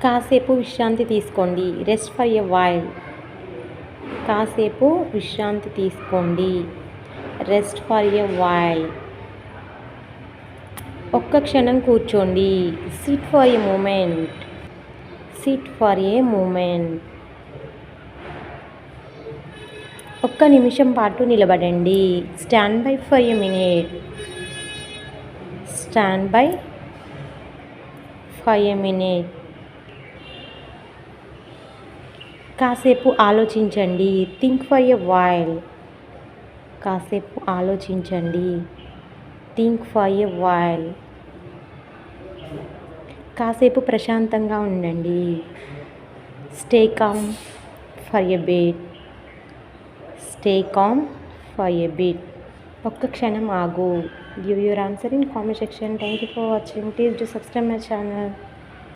కాసేపు విశ్రాంతి తీసుకోండి. Rest for a while. కాసేపు విశ్రాంతి తీసుకోండి. Rest for a while. ఒక్క క్షణం కూర్చోండి. Sit for a moment. Sit for a moment. ఒక్క నిమిషం పాటు నిలబడండి. Stand by for a minute. Stand by for a minute. కాసేపు ఆలోచించండి. Think for a while. కాసేపు ఆలోచించండి. Think for a while. కాసేపు ప్రశాంతంగా ఉండండి. Stay calm for a bit. Stay calm for a bit. ఒక్క క్షణం ఆగు. Give your answer in comment section. Thank you for watching. Please do subscribe my channel.